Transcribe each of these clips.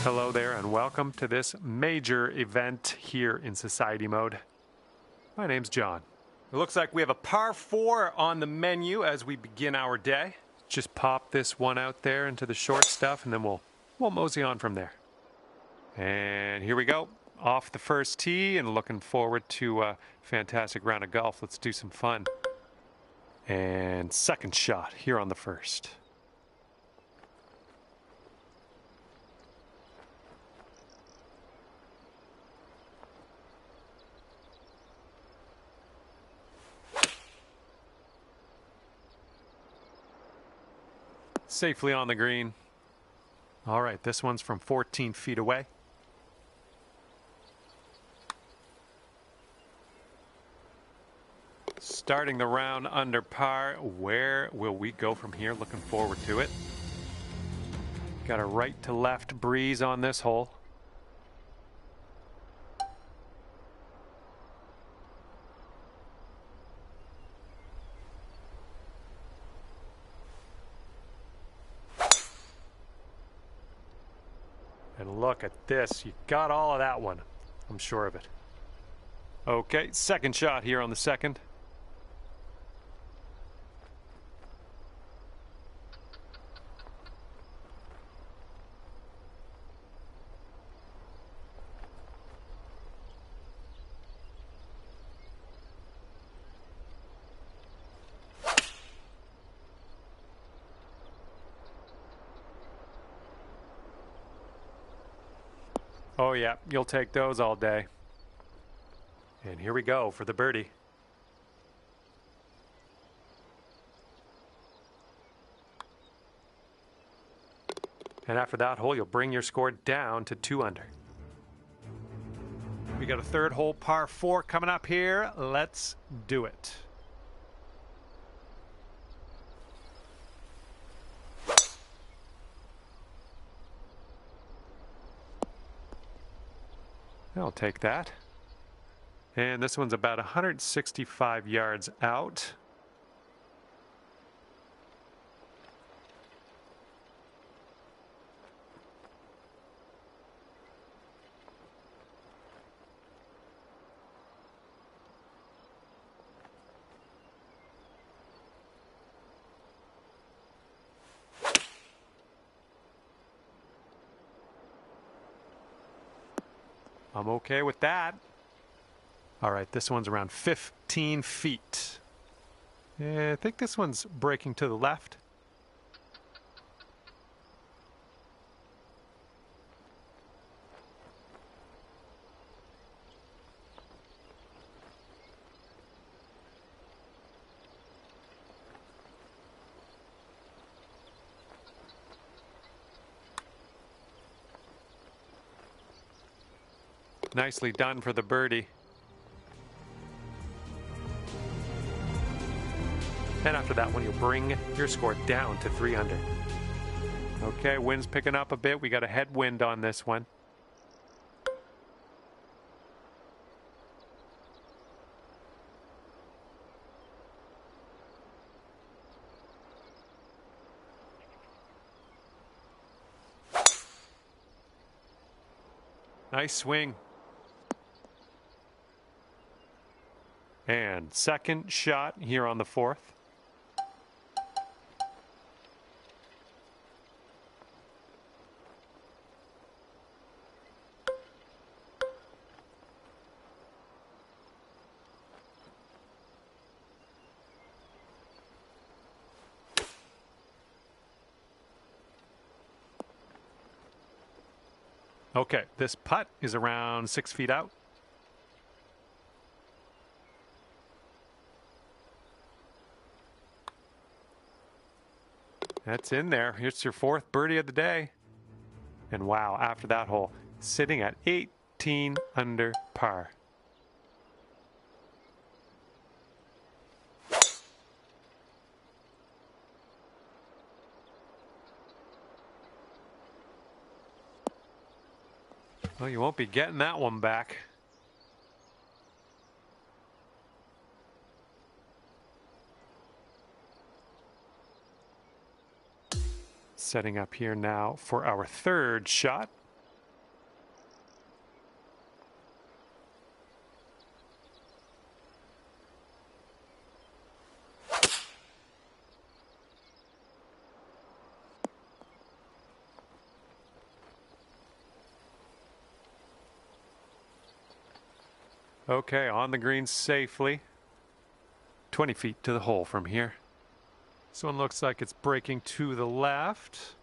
Hello there and welcome to this major event here in Society Mode. My name's John. It looks like we have a par 4 on the menu as we begin our day. Just pop this one out there into the short stuff and then we'll mosey on from there. And here we go, off the first tee and looking forward to a fantastic round of golf. Let's do some fun. And second shot here on the first. Safely on the green. All right, this one's from 14 feet away. Starting the round under par. Where will we go from here? Looking forward to it. Got a right to left breeze on this hole. And look at this. You got all of that one. I'm sure of it. Okay, second shot here on the second. Oh yeah, you'll take those all day. And here we go for the birdie. And after that hole, you'll bring your score down to 2 under. We got a third hole par 4 coming up here. Let's do it. I'll take that. And this one's about 165 yards out. I'm okay with that. All right, this one's around 15 feet. I think this one's breaking to the left. Nicely done for the birdie. And after that one, you'll bring your score down to 3 under. Okay, wind's picking up a bit. We got a headwind on this one. Nice swing. And second shot here on the fourth. Okay, this putt is around 6 feet out. That's in there. Here's your fourth birdie of the day. And wow, after that hole, sitting at 18 under par. Well, you won't be getting that one back. Setting up here now for our third shot. Okay, on the green safely. 20 feet to the hole from here. This one looks like it's breaking to the left.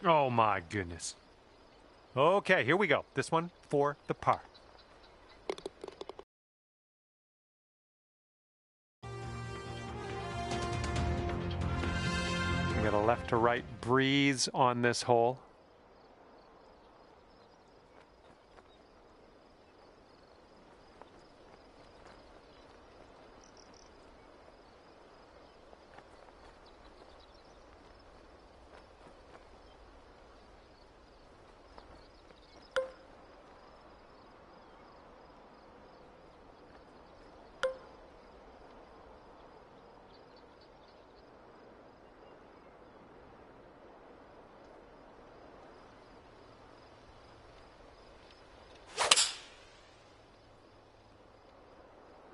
Oh my goodness. Okay, here we go. This one for the par. We got a left to right breeze on this hole.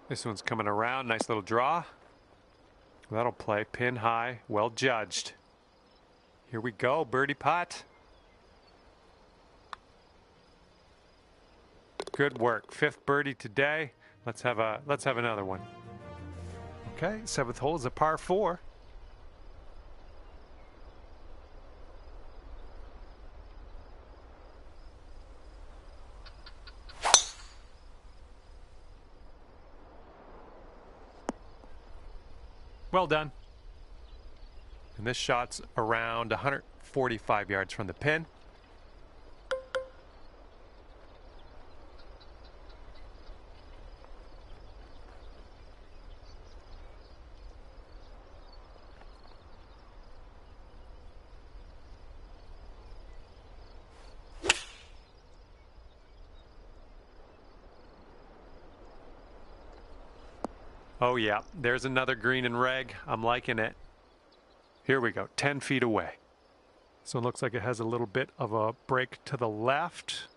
This one's coming around. Nice little draw. That'll play. Pin high. Well judged. Here we go. Birdie putt. Good work. Fifth birdie today. Let's have another one. Okay, seventh hole is a par 4. Well done. And this shot's around 145 yards from the pin. Oh yeah, there's another green and reg. I'm liking it. Here we go, 10 feet away. So it looks like it has a little bit of a break to the left.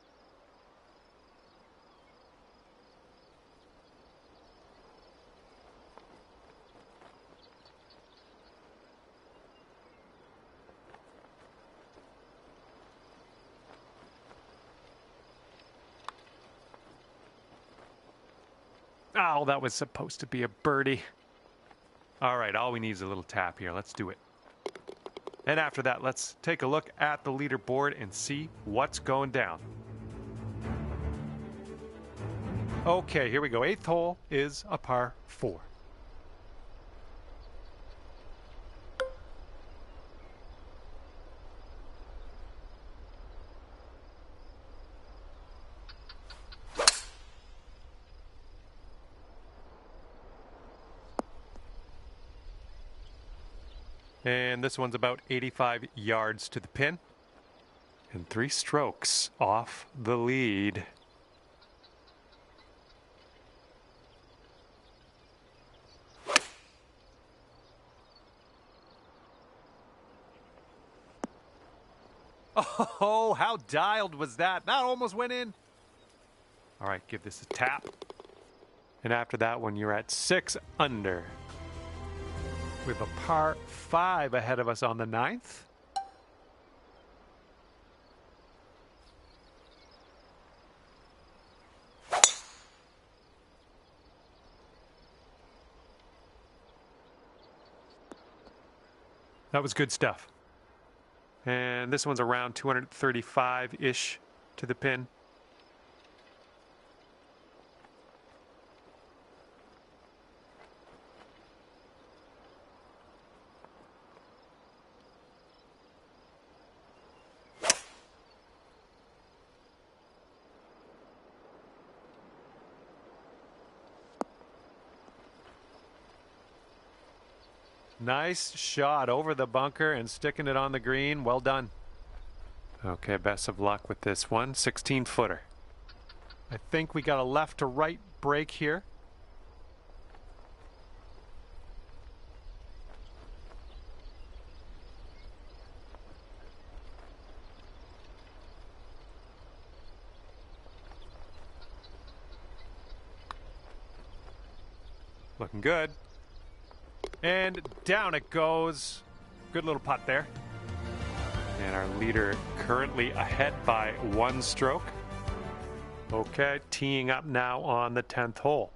Oh, that was supposed to be a birdie. All right, all we need is a little tap here. Let's do it. And after that, let's take a look at the leaderboard and see what's going down. Okay, here we go. Eighth hole is a par 4. And this one's about 85 yards to the pin. And 3 strokes off the lead. Oh, how dialed was that? That almost went in. All right, give this a tap. And after that one, you're at 6 under. With a par 5 ahead of us on the 9th. That was good stuff. And this one's around 235-ish to the pin. Nice shot over the bunker and sticking it on the green. Well done. Okay, best of luck with this one. 16-footer. I think we got a left to right break here. Looking good. And down it goes. Good little putt there. And our leader currently ahead by 1 stroke. Okay, teeing up now on the 10th hole.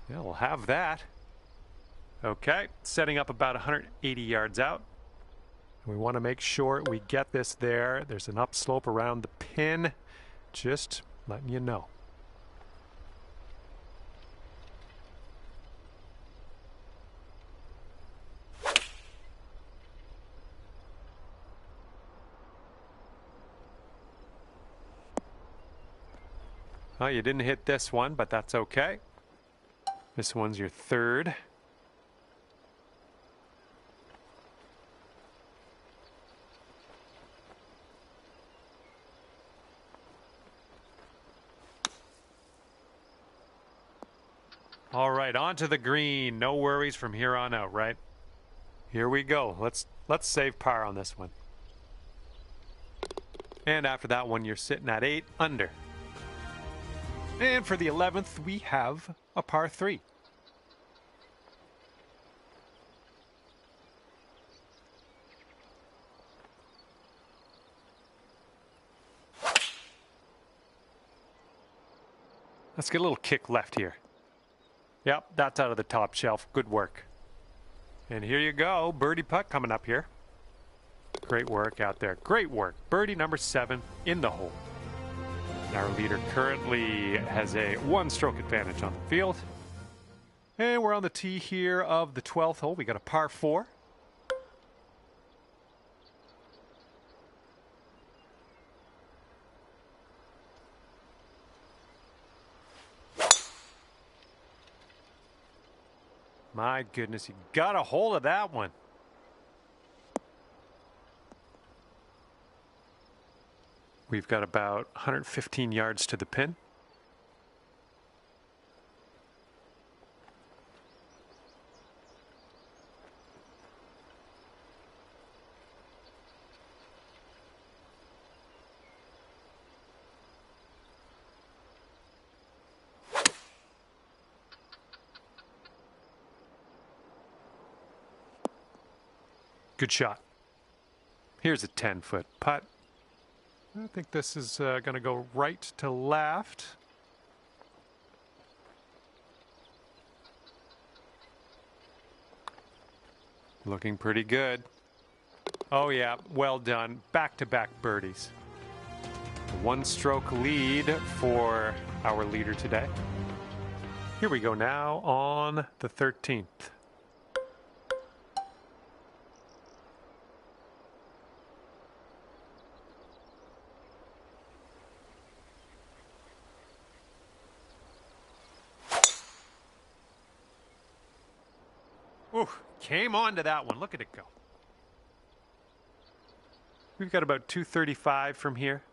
Yeah, we'll have that. Okay, setting up about 180 yards out. We want to make sure we get this there. There's an upslope around the pin. Just letting you know. Oh, you didn't hit this one, but that's okay. This one's your third. All right, onto the green. No worries from here on out, right? Here we go. Let's save par on this one. And after that one, you're sitting at 8 under. And for the 11th, we have a par 3. Let's get a little kick left here. Yep, that's out of the top shelf. Good work. And here you go. Birdie putt coming up here. Great work out there. Great work. Birdie number 7 in the hole. Our leader currently has a 1-stroke advantage on the field. And we're on the tee here of the 12th hole. We got a par 4. My goodness, you got a hold of that one. We've got about 115 yards to the pin. Good shot. Here's a 10-foot putt. I think this is going to go right to left. Looking pretty good. Oh yeah, well done. Back-to-back birdies. A 1-stroke lead for our leader today. Here we go now on the 13th. Ooh, came on to that one. Look at it go. We've got about 235 from here.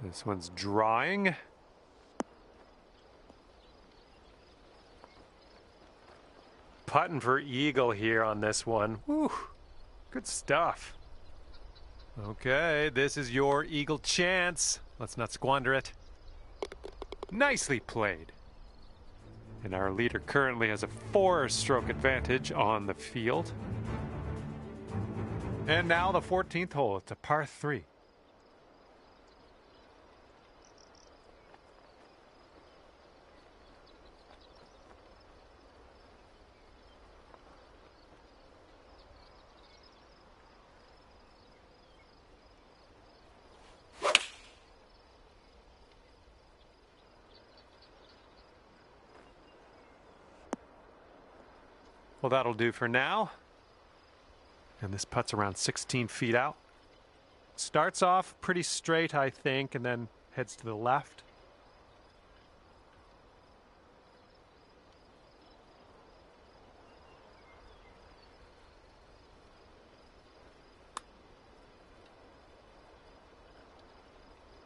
This one's drawing. Putting for eagle here on this one. Woo, good stuff. Okay, this is your eagle chance. Let's not squander it. Nicely played. And our leader currently has a 4-stroke advantage on the field. And now the 14th hole. It's a par 3. Well, that'll do for now. And this putt's around 16 feet out. Starts off pretty straight, I think, and then heads to the left.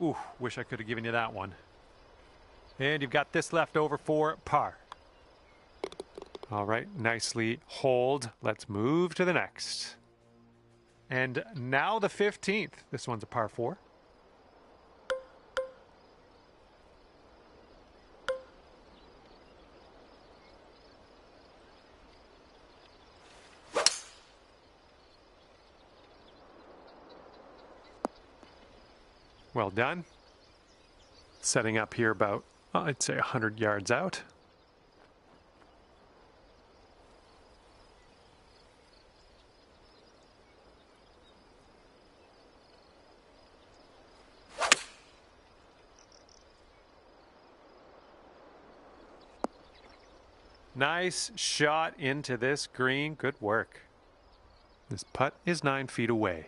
Ooh, wish I could have given you that one. And you've got this left over for par. All right, nicely holed. Let's move to the next. And now the 15th. This one's a par 4. Well done. Setting up here about, I'd say 100 yards out. Nice shot into this green. Good work. This putt is 9 feet away.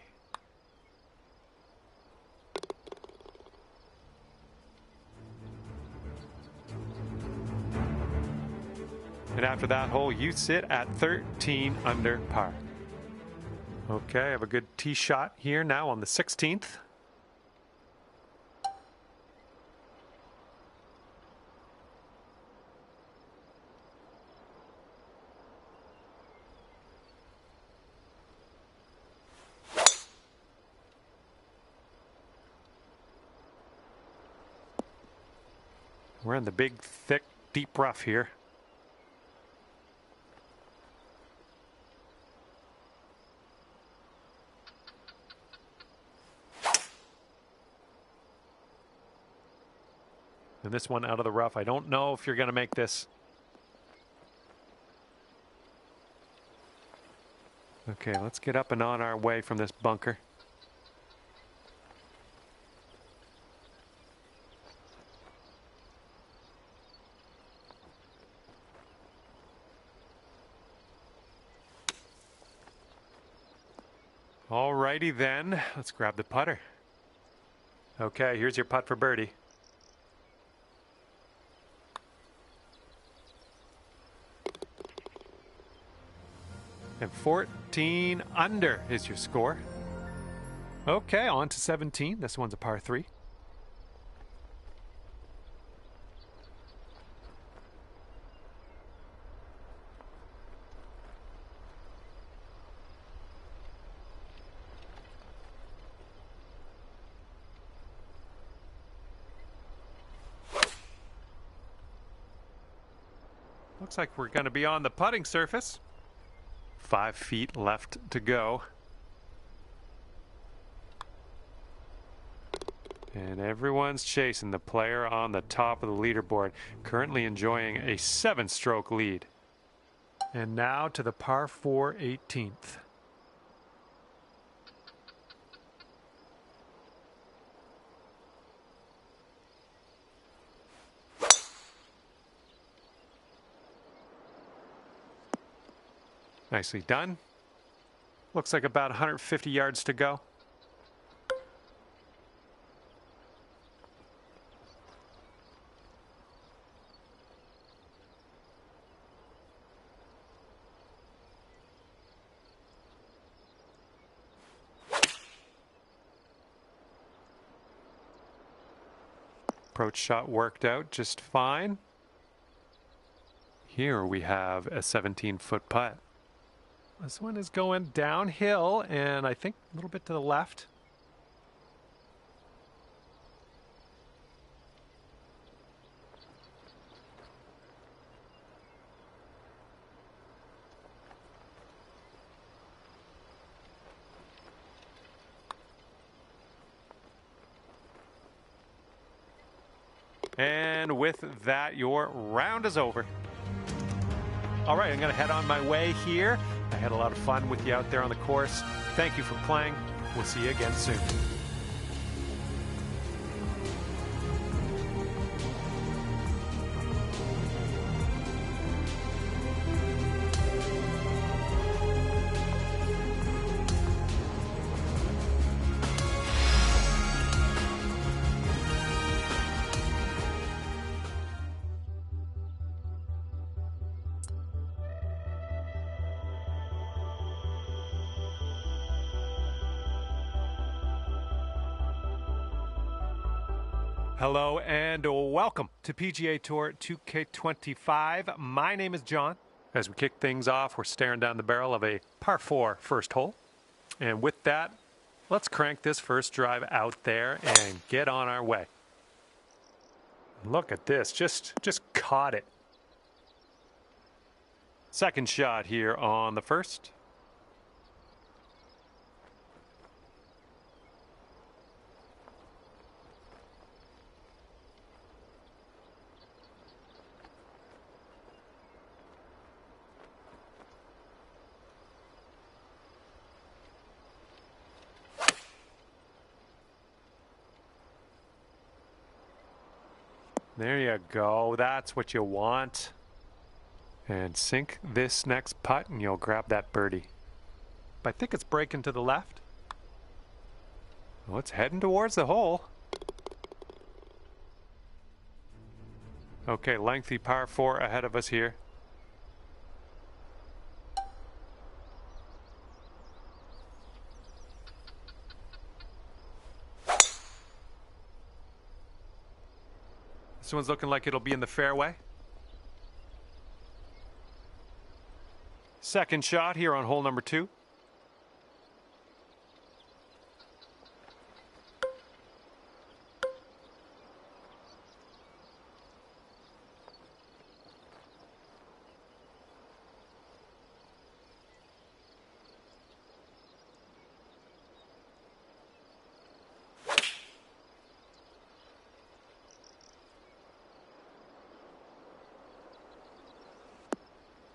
And after that hole, you sit at 13 under par. Okay, I have a good tee shot here now on the 16th. We're in the big, thick, deep rough here. And this one out of the rough. I don't know if you're going to make this. Okay, let's get up and on our way from this bunker. Alrighty then, let's grab the putter. Okay, here's your putt for birdie. And 14 under is your score. Okay, on to 17. This one's a par 3. Looks like we're going to be on the putting surface. 5 feet left to go. And everyone's chasing the player on the top of the leaderboard, currently enjoying a 7-stroke lead. And now to the par 4 18th. Nicely done. Looks like about 150 yards to go. Approach shot worked out just fine. Here we have a 17-foot putt. This one is going downhill and I think a little bit to the left. And with that, your round is over. All right, I'm going to head on my way here. I had a lot of fun with you out there on the course. Thank you for playing. We'll see you again soon. Hello and welcome to PGA Tour 2K25. My name is John. As we kick things off, we're staring down the barrel of a par 4 first hole. And with that, let's crank this first drive out there and get on our way. Look at this, just caught it. Second shot here on the first. There you go. That's what you want. And sink this next putt and you'll grab that birdie. I think it's breaking to the left. Well, it's heading towards the hole. Okay, lengthy par 4 ahead of us here. This one's looking like it'll be in the fairway. Second shot here on hole number 2.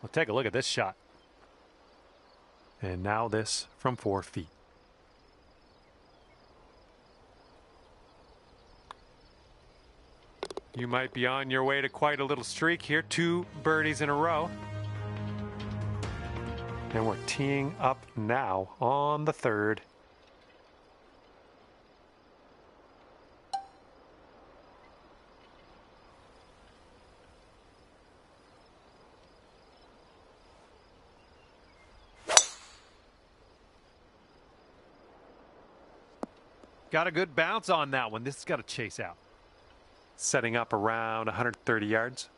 Well, take a look at this shot. And now this from 4 feet. You might be on your way to quite a little streak here. 2 birdies in a row. And we're teeing up now on the 3rd. Got a good bounce on that one. This has got to chase out. Setting up around 130 yards.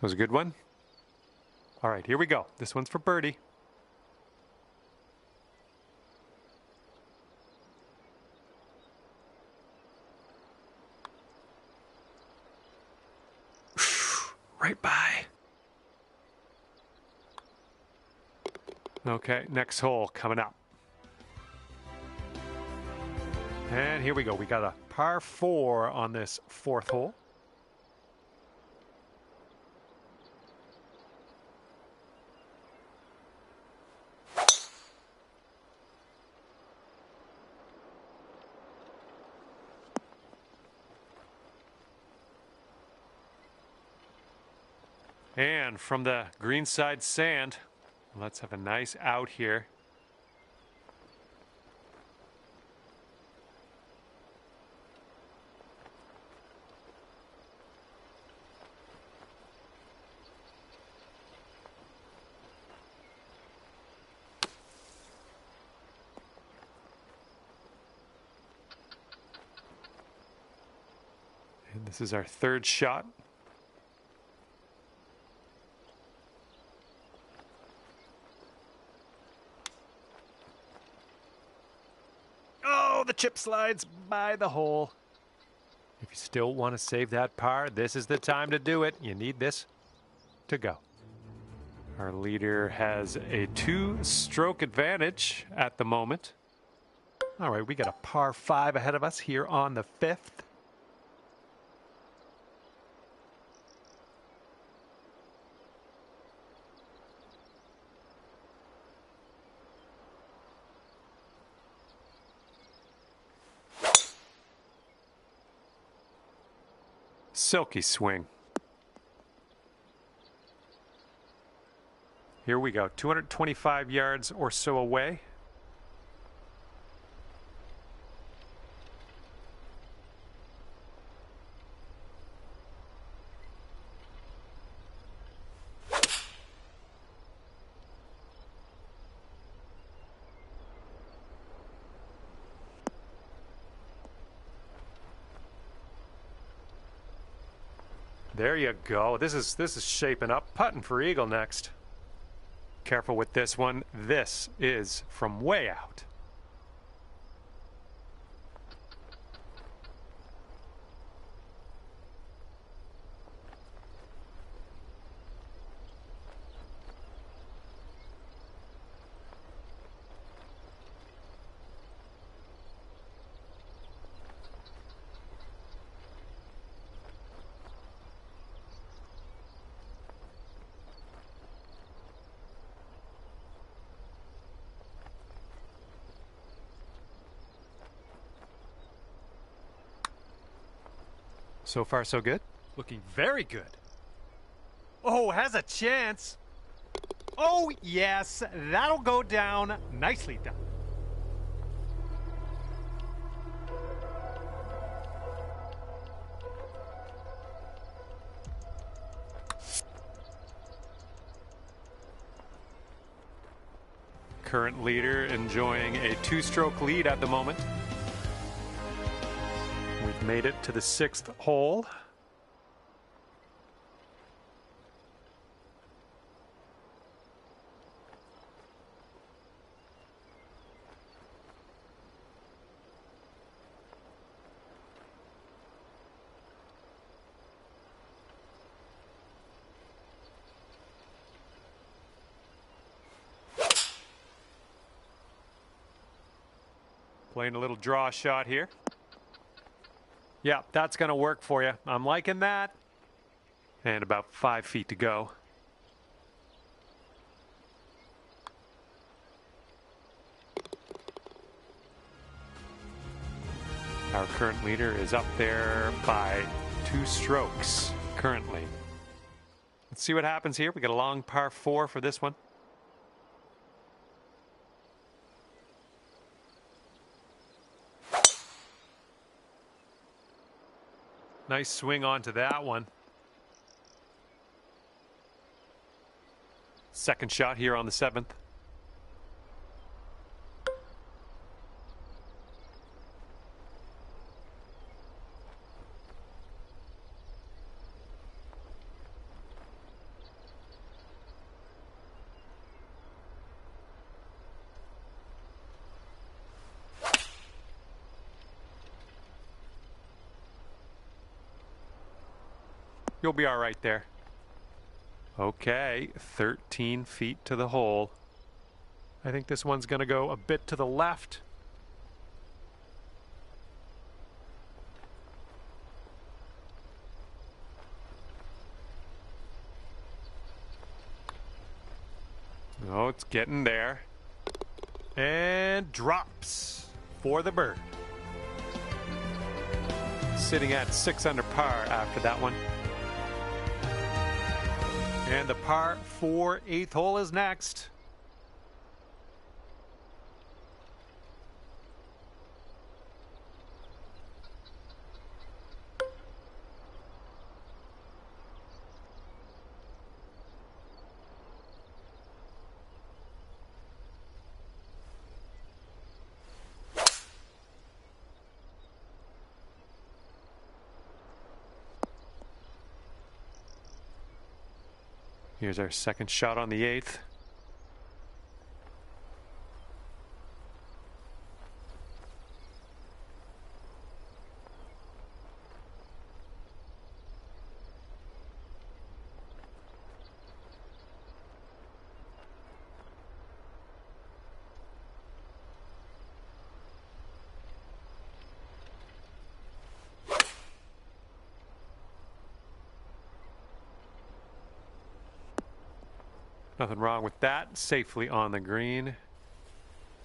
That was a good one. All right, here we go. This one's for birdie. Right by. Okay, next hole coming up. And here we go. We got a par 4 on this 4th hole. And from the greenside sand, let's have a nice out here. And this is our 3rd shot. the chip slides by the hole. If you still want to save that par, this is the time to do it. You need this to go. Our leader has a 2-stroke advantage at the moment. All right, we got a par 5 ahead of us here on the 5th. Silky swing. Here we go, 225 yards or so away. There you go. This is shaping up. Putting for eagle next. Careful with this one. This is from way out. So far, so good. Looking very good. Oh, has a chance. Oh, yes. That'll go down. Nicely done. Current leader enjoying a 2-stroke lead at the moment. We've made it to the 6th hole. Playing a little draw shot here. Yeah, that's going to work for you. I'm liking that. And about 5 feet to go. Our current leader is up there by 2 strokes currently. Let's see what happens here. We got a long par 4 for this one. Nice swing onto that one. Second shot here on the 7th. You'll be all right there. Okay, 13 feet to the hole. I think this one's going to go a bit to the left. Oh, it's getting there. And drops for the bird. Sitting at 6 under par after that one. And the par 4 8th hole is next. Here's our second shot on the 8th. Nothing wrong with that. Safely on the green.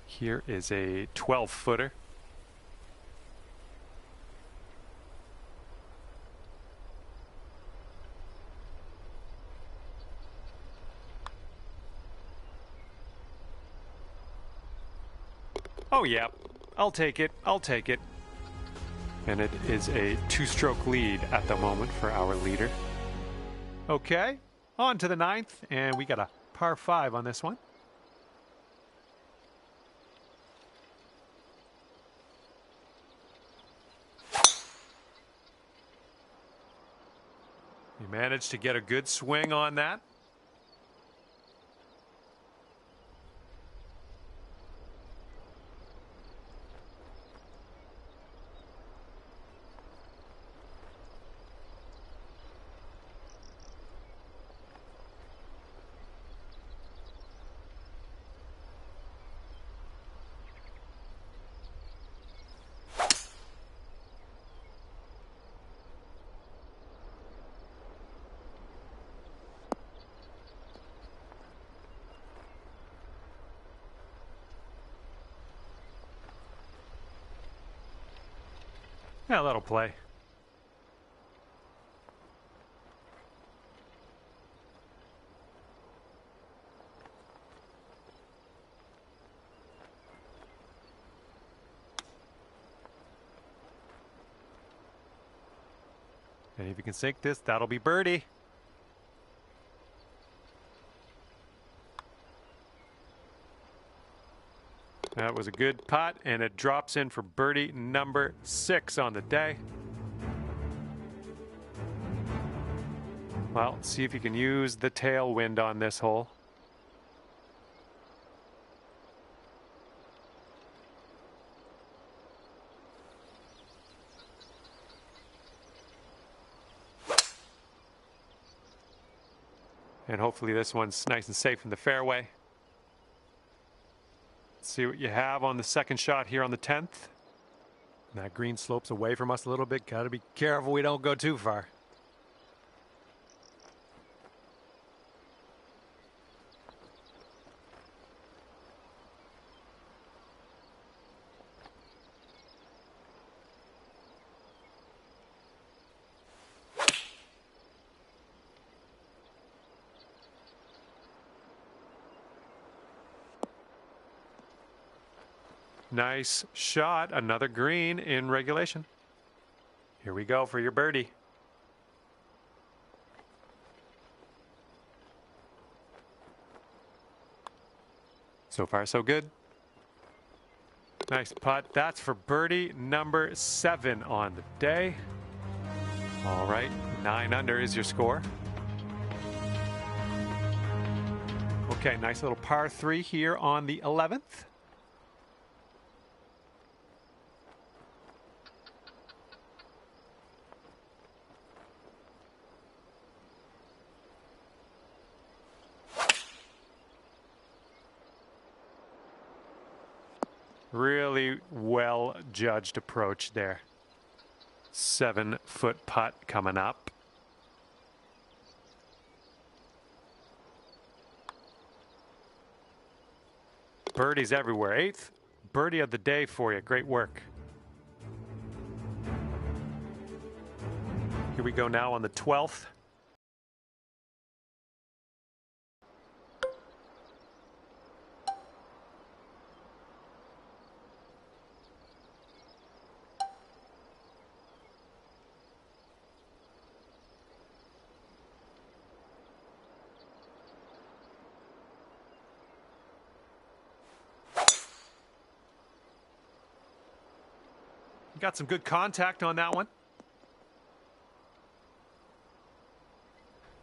Here is a 12-footer. Oh yeah, I'll take it. I'll take it. And it is a 2-stroke lead at the moment for our leader. Okay, on to the 9th, and we got a par 5 on this one. You managed to get a good swing on that. Yeah, that'll play. And if you can sink this, that'll be birdie. That was a good putt, and it drops in for birdie number 6 on the day. Well, see if you can use the tailwind on this hole. And hopefully this one's nice and safe in the fairway. Let's see what you have on the second shot here on the 10th. That green slopes away from us a little bit. Got to be careful we don't go too far. Nice shot. Another green in regulation. Here we go for your birdie. So far, so good. Nice putt. That's for birdie number 7 on the day. All right, 9 under is your score. Okay, nice little par 3 here on the 11th. Really well judged approach there. 7-foot putt coming up. Birdies everywhere. 8th birdie of the day for you. Great work. Here we go now on the 12th. Got some good contact on that one.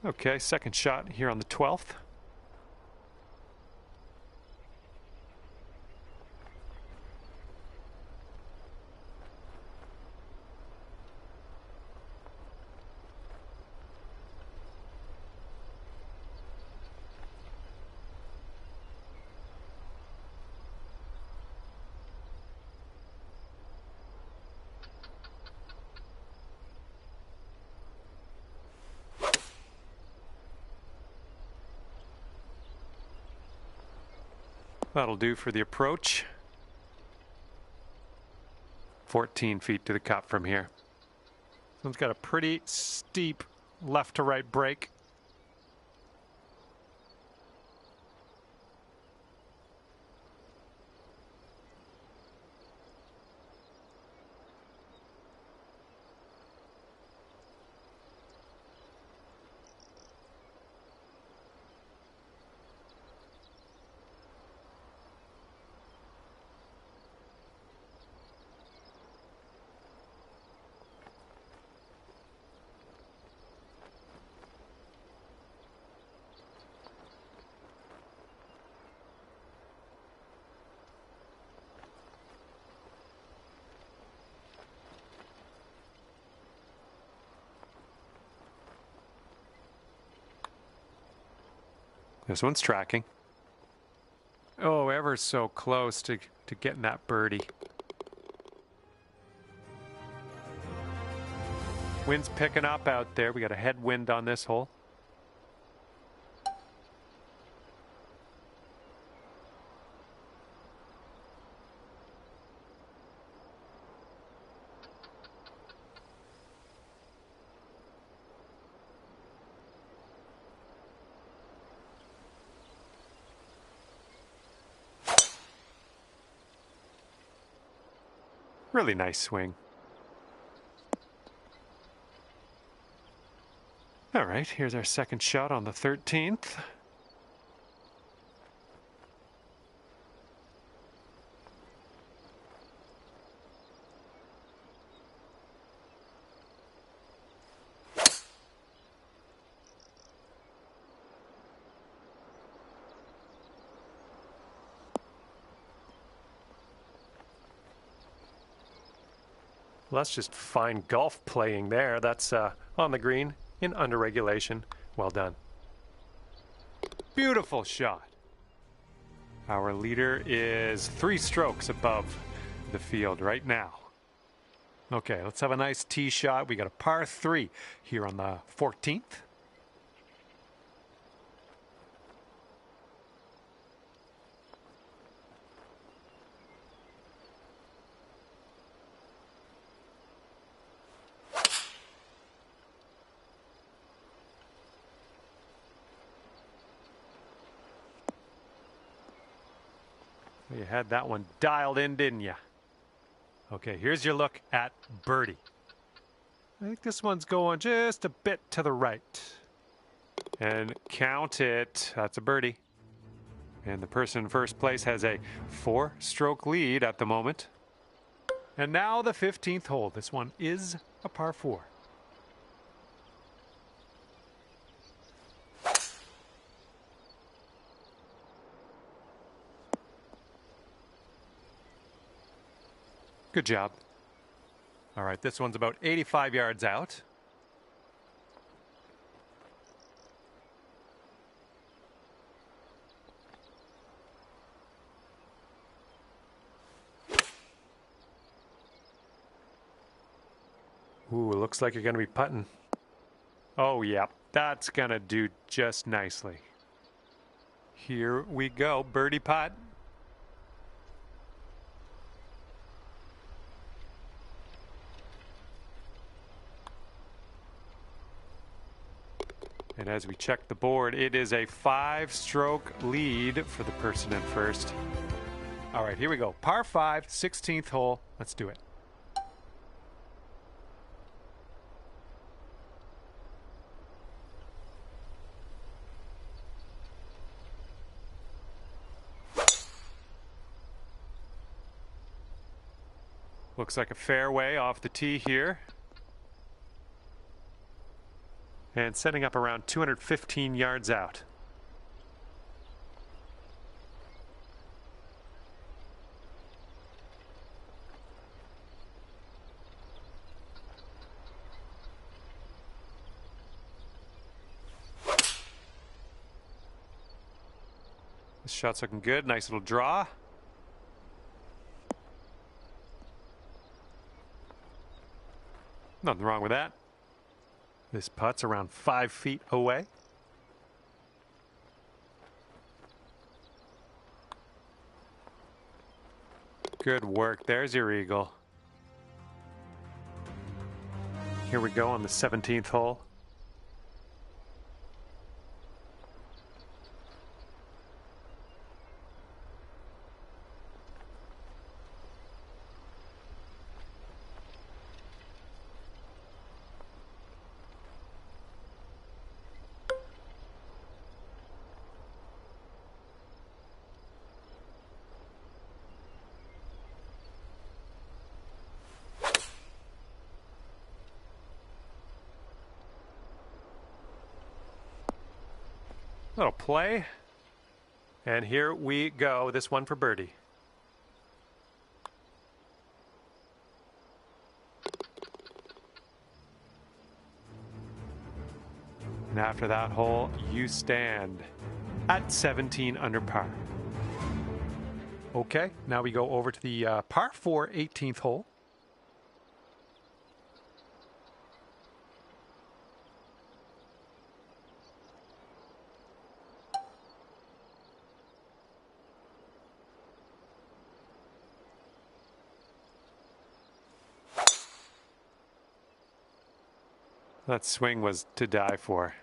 Okay, second shot here on the 12th. That'll do for the approach. 14 feet to the cup from here. This one's got a pretty steep left to right break. This one's tracking. Oh, ever so close to getting that birdie. Wind's picking up out there. We got a headwind on this hole. Really nice swing. All right, here's our second shot on the 13th. Well, that's just fine golf playing there. That's on the green in under regulation. Well done. Beautiful shot. Our leader is 3 strokes above the field right now. Okay, let's have a nice tee shot. We got a par 3 here on the 14th. You had that one dialed in, didn't you? Okay, here's your look at birdie. I think this one's going just a bit to the right. And count it. That's a birdie. And the person in first place has a 4-stroke lead at the moment. And now the 15th hole. This one is a par 4. Good job. All right, this one's about 85 yards out. Ooh, looks like you're going to be putting. Oh, yeah, that's going to do just nicely. Here we go, birdie putt. And as we check the board, it is a 5-stroke lead for the person in first. All right, here we go. Par 5, 16th hole. Let's do it. Looks like a fairway off the tee here. And setting up around 215 yards out. This shot's looking good. Nice little draw. Nothing wrong with that. This putt's around 5 feet away. Good work. There's your eagle. Here we go on the 17th hole. Little play. And here we go. This one for birdie. And after that hole, you stand at 17 under par. Okay, now we go over to the par 4 18th hole. That swing was to die for.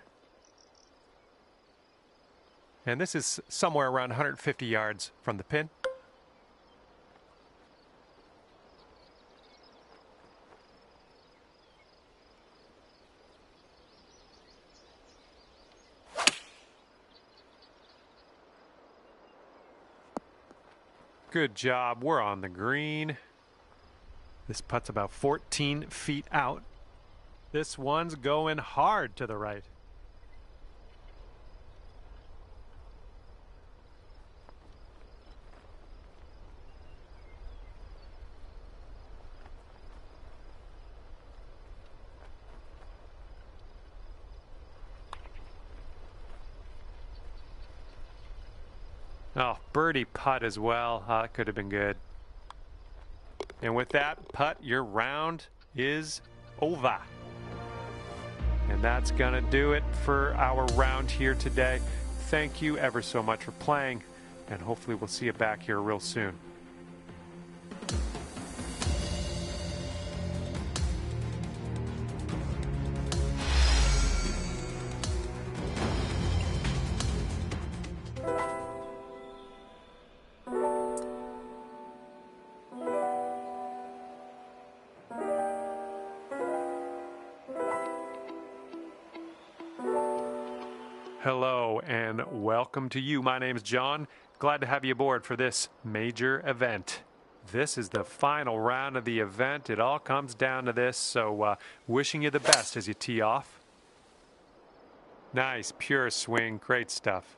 And this is somewhere around 150 yards from the pin. Good job. We're on the green. This putt's about 14 feet out. This one's going hard to the right. Oh, birdie putt as well. Oh, that could have been good. And with that putt, your round is over. And that's going to do it for our round here today. Thank you ever so much for playing, and hopefully we'll see you back here real soon. Hello and welcome to you. My name is John. Glad to have you aboard for this major event. This is the final round of the event. It all comes down to this, so wishing you the best as you tee off. Nice, pure swing. Great stuff.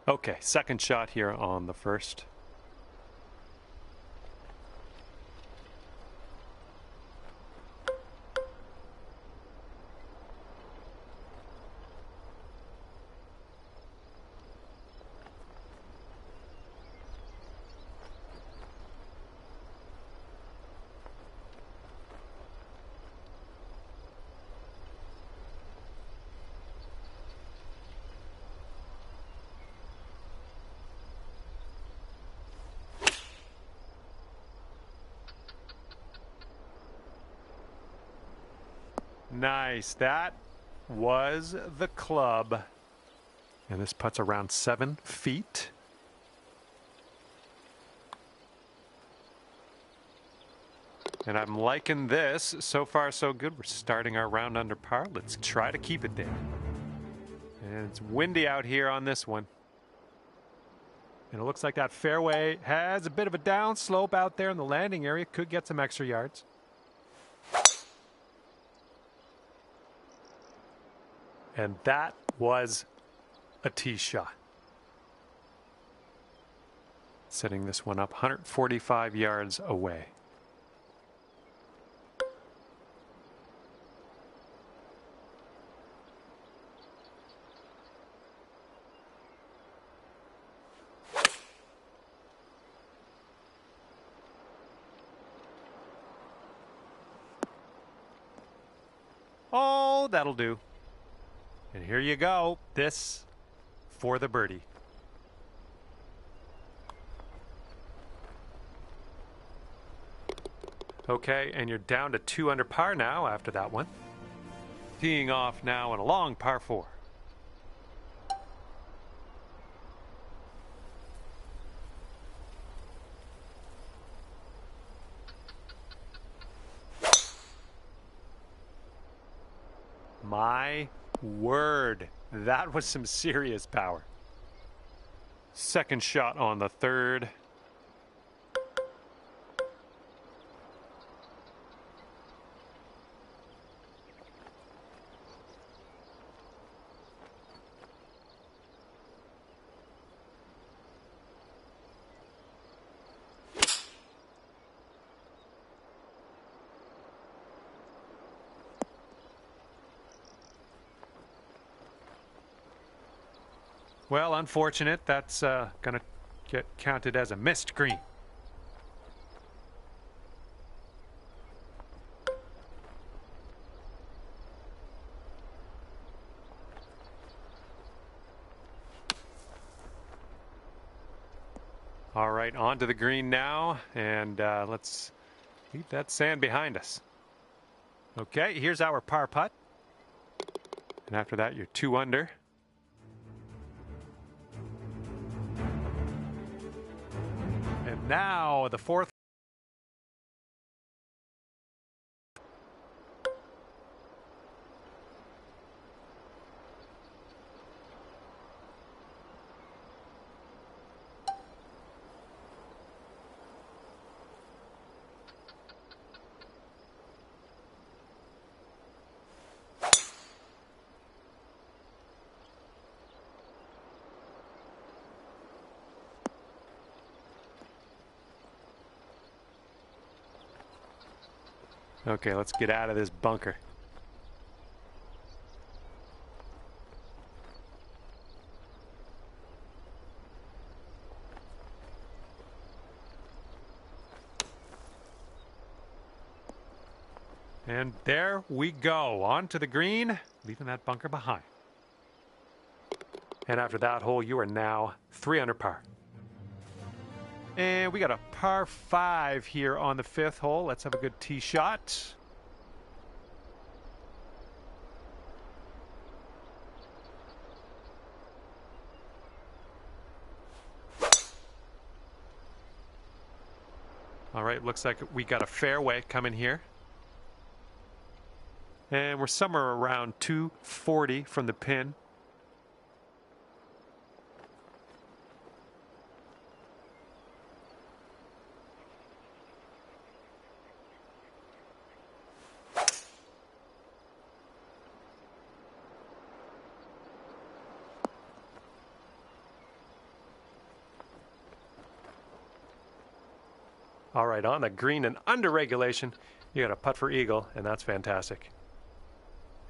Okay, second shot here on the first. Nice. That was the club. And this putt's around 7 feet. And I'm liking this. So far, so good. We're starting our round under par. Let's try to keep it there. And it's windy out here on this one. And it looks like that fairway has a bit of a downslope out there in the landing area. Could get some extra yards. And that was a tee shot. Setting this one up 145 yards away. Oh, that'll do. And here you go. This for the birdie. Okay, and you're down to 2 under par now after that one. Teeing off now on a long par 4. My word, that was some serious power. Second shot on the third. Well, unfortunate. That's going to get counted as a missed green. All right, on to the green now, and let's leave that sand behind us. Okay, here's our par putt. And after that, you're 2 under. And now the fourth. Okay, let's get out of this bunker. And there we go, on to the green, leaving that bunker behind. And after that hole, you are now 3 under par. And we got a par 5 here on the 5th hole. Let's have a good tee shot. All right, looks like we got a fairway coming here. And we're somewhere around 240 from the pin. All right, on the green and under regulation, you got a putt for eagle, and that's fantastic.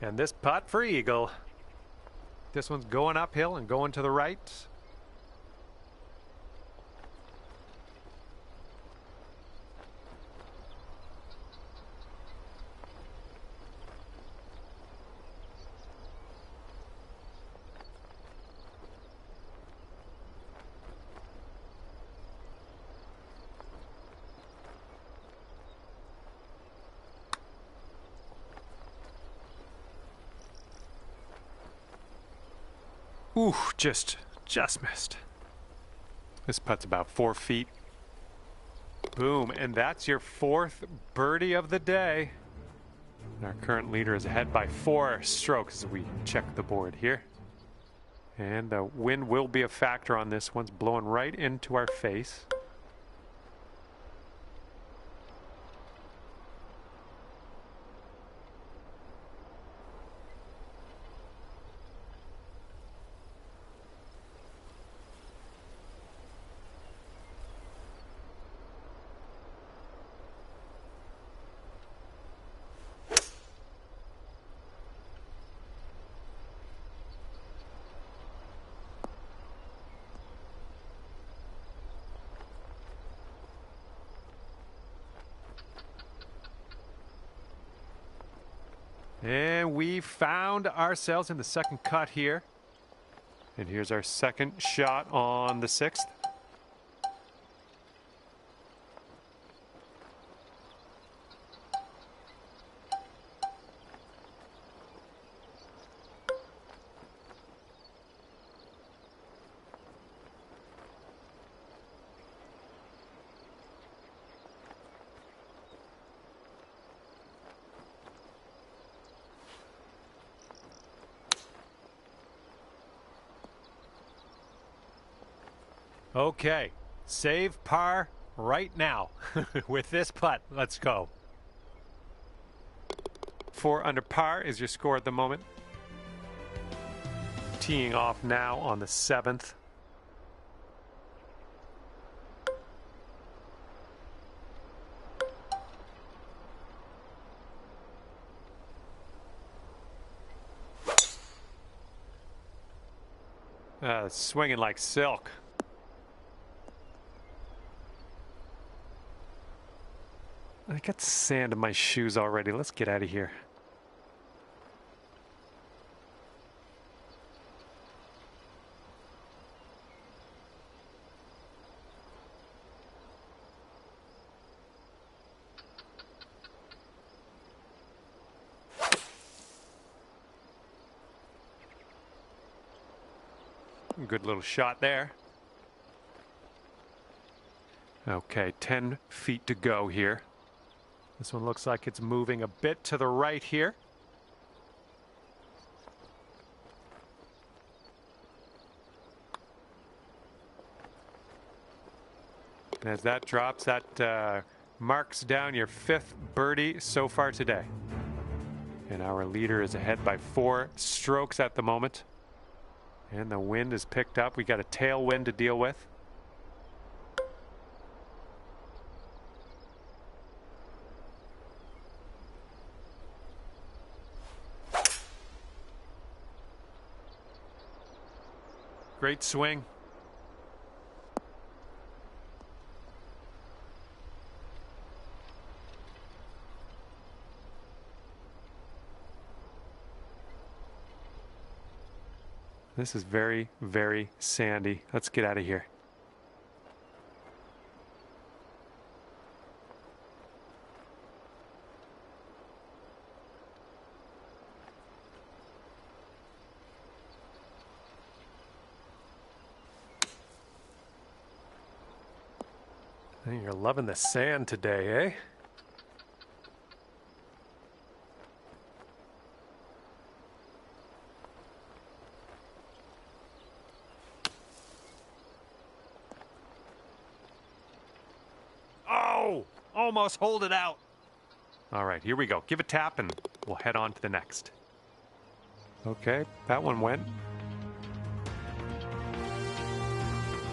And this putt for eagle, this one's going uphill and going to the right. Ooh, just missed. This putt's about 4 feet. Boom, and that's your 4th birdie of the day. And our current leader is ahead by 4 strokes as we check the board here. And the wind will be a factor on this. One's blowing right into our face. And we found ourselves in the second cut here. And here's our second shot on the 6th. Okay, save par right now with this putt. Let's go. 4 under par is your score at the moment. Teeing off now on the 7th. Swinging like silk. I got sand in my shoes already. Let's get out of here. Good little shot there. Okay, 10 feet to go here. This one looks like it's moving a bit to the right here. And as that drops, that marks down your 5th birdie so far today. And our leader is ahead by 4 strokes at the moment. And the wind is picked up. We got a tailwind to deal with. Great swing. This is very, very sandy. Let's get out of here. Hey, you're loving the sand today, eh? Almost hold it out. All right, here we go. Give a tap and we'll head on to the next. Okay, that one went.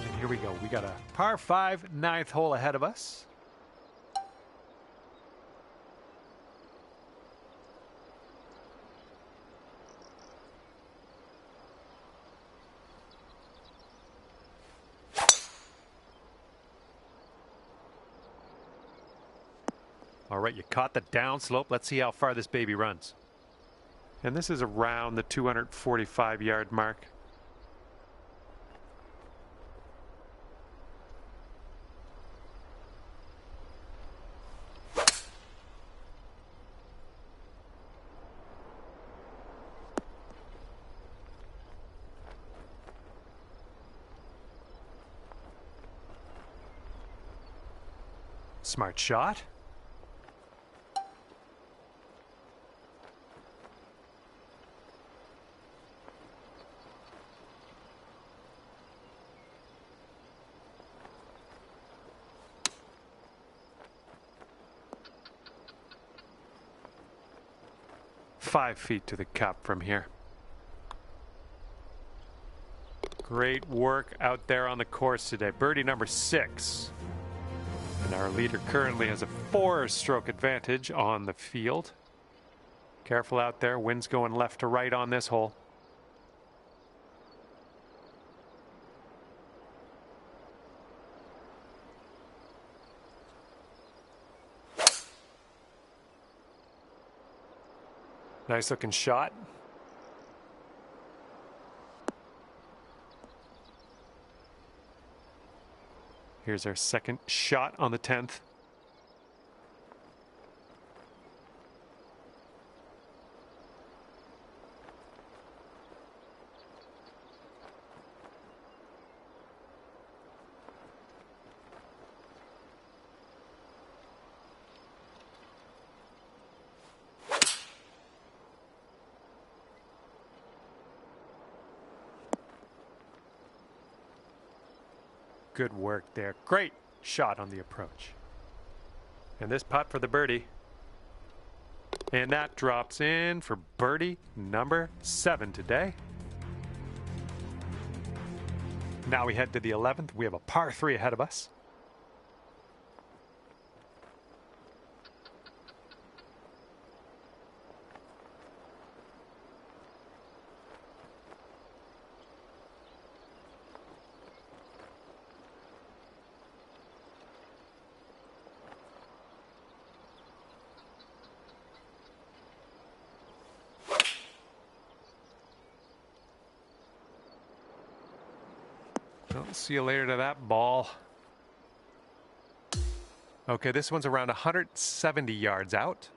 And here we go. We got a par 5 9th hole ahead of us. All right, you caught the downslope. Let's see how far this baby runs. And this is around the 245-yard mark. Smart shot. Five feet to the cup from here. Great work out there on the course today. Birdie number 6. And our leader currently has a 4-stroke advantage on the field. Careful out there. Wind's going left to right on this hole. Nice looking shot. Here's our second shot on the 10th. Good work there. Great shot on the approach. And this putt for the birdie. And that drops in for birdie number 7 today. Now we head to the 11th. We have a par 3 ahead of us. Well, see you later to that ball. Okay, this one's around 170 yards out.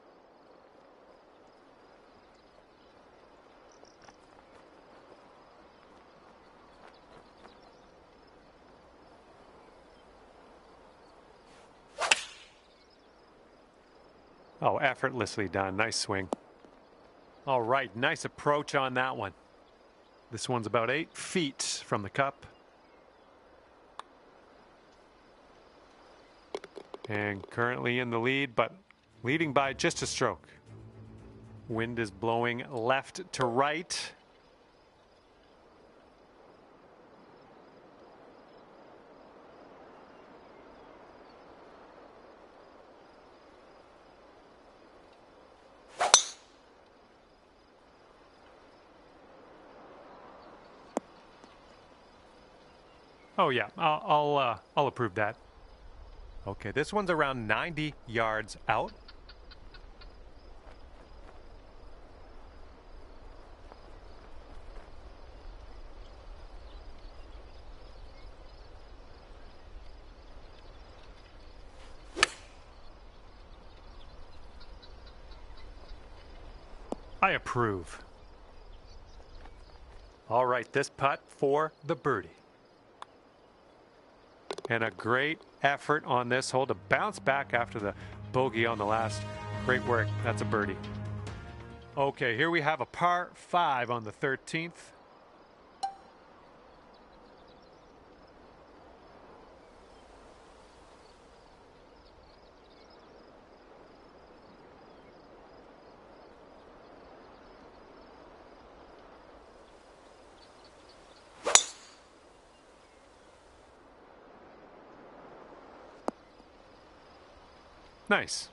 Oh, effortlessly done. Nice swing. All right, nice approach on that one. This one's about 8 feet from the cup. And currently in the lead, but leading by just a stroke. Wind is blowing left to right. Oh yeah, I'll approve that. Okay, this one's around 90 yards out. I approve. All right, this putt for the birdie. And a great effort on this hole to bounce back after the bogey on the last. Great work. That's a birdie. Okay, here we have a par 5 on the 13th. Nice.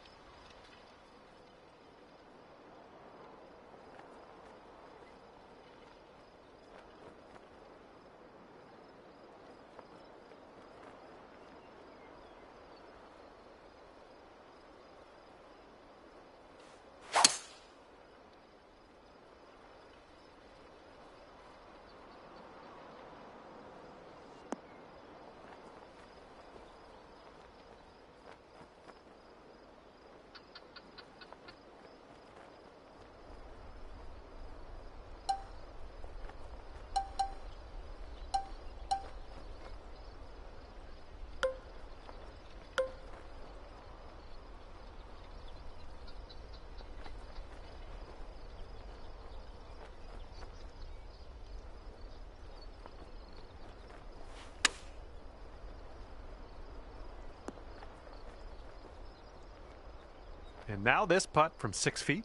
And now this putt from 6 feet.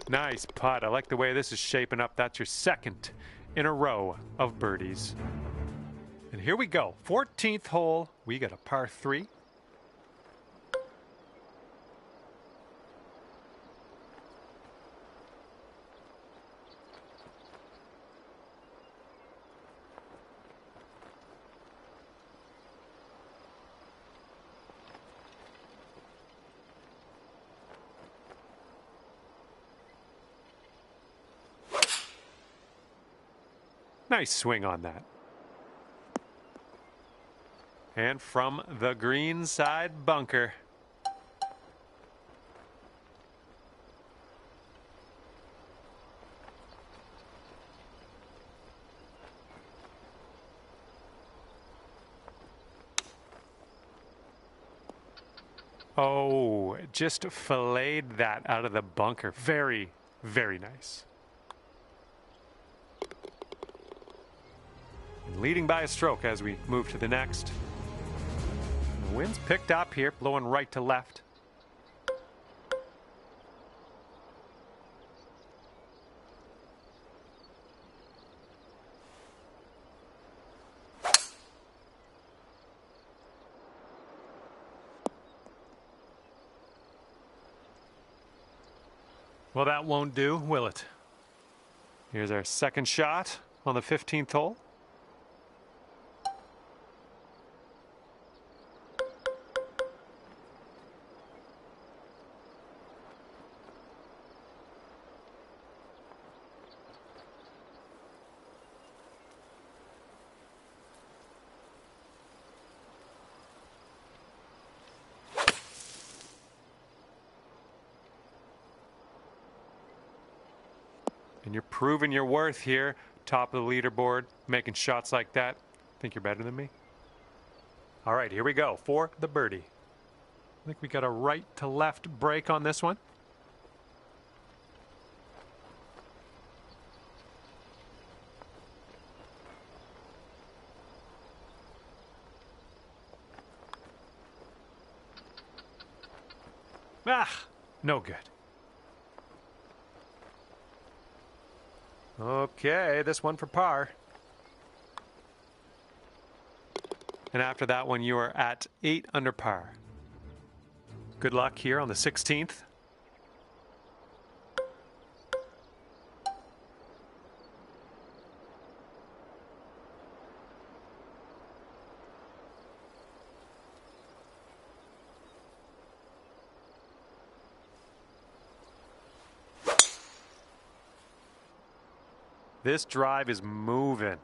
Nice putt. I like the way this is shaping up. That's your second in a row of birdies. And here we go. 14th hole. We got a par 3. Nice swing on that. And from the green side bunker. Oh, just filleted that out of the bunker. Very, very nice. leading by a stroke as we move to the next. The wind's picked up here, blowing right to left. Well, that won't do, will it? Here's our second shot on the 15th hole. And you're proving your worth here, top of the leaderboard, making shots like that. Think you're better than me? All right, here we go for the birdie. I think we got a right to left break on this one. Ah, no good. Okay, this one for par. And after that one, you are at 8 under par. Good luck here on the 16th. This drive is moving.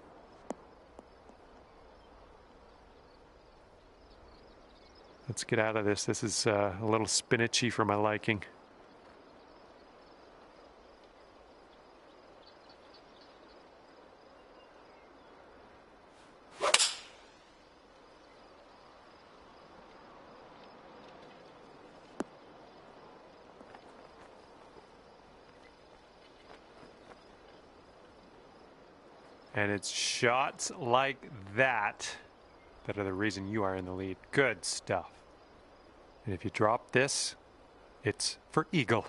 Let's get out of this. This is a little spinachy for my liking. And it's shots like that that are the reason you are in the lead. Good stuff. And if you drop this, it's for eagle.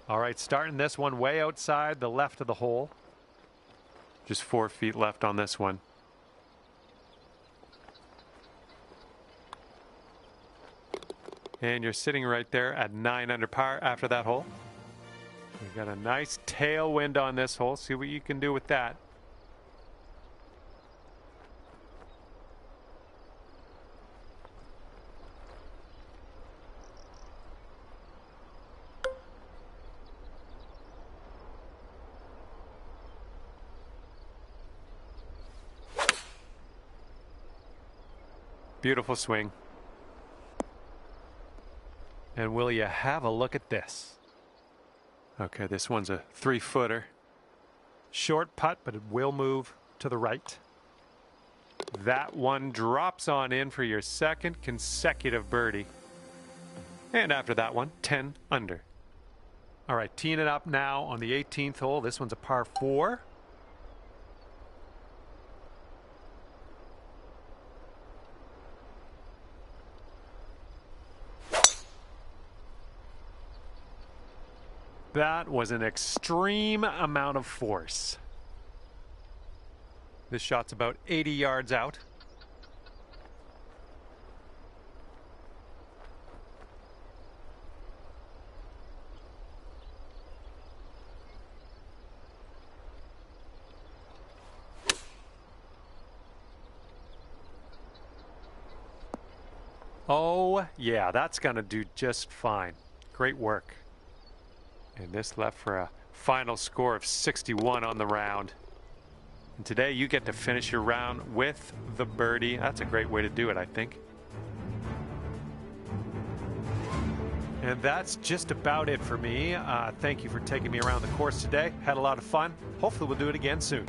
All right, starting this one way outside the left of the hole. Just 4 feet left on this one. And you're sitting right there at 9 under par after that hole. We got a nice tailwind on this hole. See what you can do with that. Beautiful swing. And will you have a look at this? Okay, this one's a 3-footer. Short putt, but it will move to the right. That one drops on in for your second consecutive birdie. And after that one, 10 under. All right, teeing it up now on the 18th hole. This one's a par 4. That was an extreme amount of force. This shot's about 80 yards out. Oh, yeah, that's going to do just fine. Great work. And this left for a final score of 61 on the round. And today you get to finish your round with the birdie. That's a great way to do it, I think. And that's just about it for me. Thank you for taking me around the course today. Had a lot of fun. Hopefully we'll do it again soon.